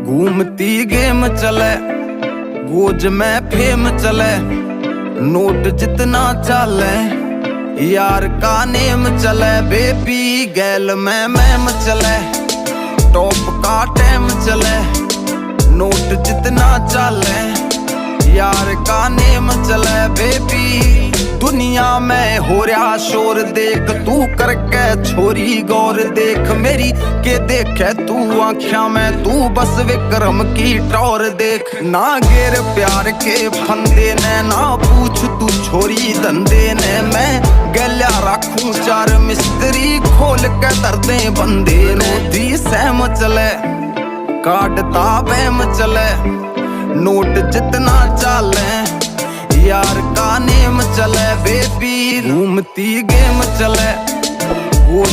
घूमती गेम चले, गोज में फेम चले, नोट जितना चले, यार का नेम चले, बेबी गैल में मैम चले, टॉप का टाइम चले, नोट जितना चले, यार का नेम चले, बेबी दुनिया में हो रहा शोर देख, तू करके छोरी गौर देख मेरी के देखे तू आँखियां में, तू बस विक्रम की टौर देख। ना गेर प्यार के फंदे ने, ना पूछ तू छोरी धंधे ने, मैं गल्या रखूं चार मिस्त्री खोल के दर्दे बंदे ने। दी सहम चले, काटता बहम चले, नोट जितना चले, यार का नेम चले, बेबी घूमती गेम चले, वो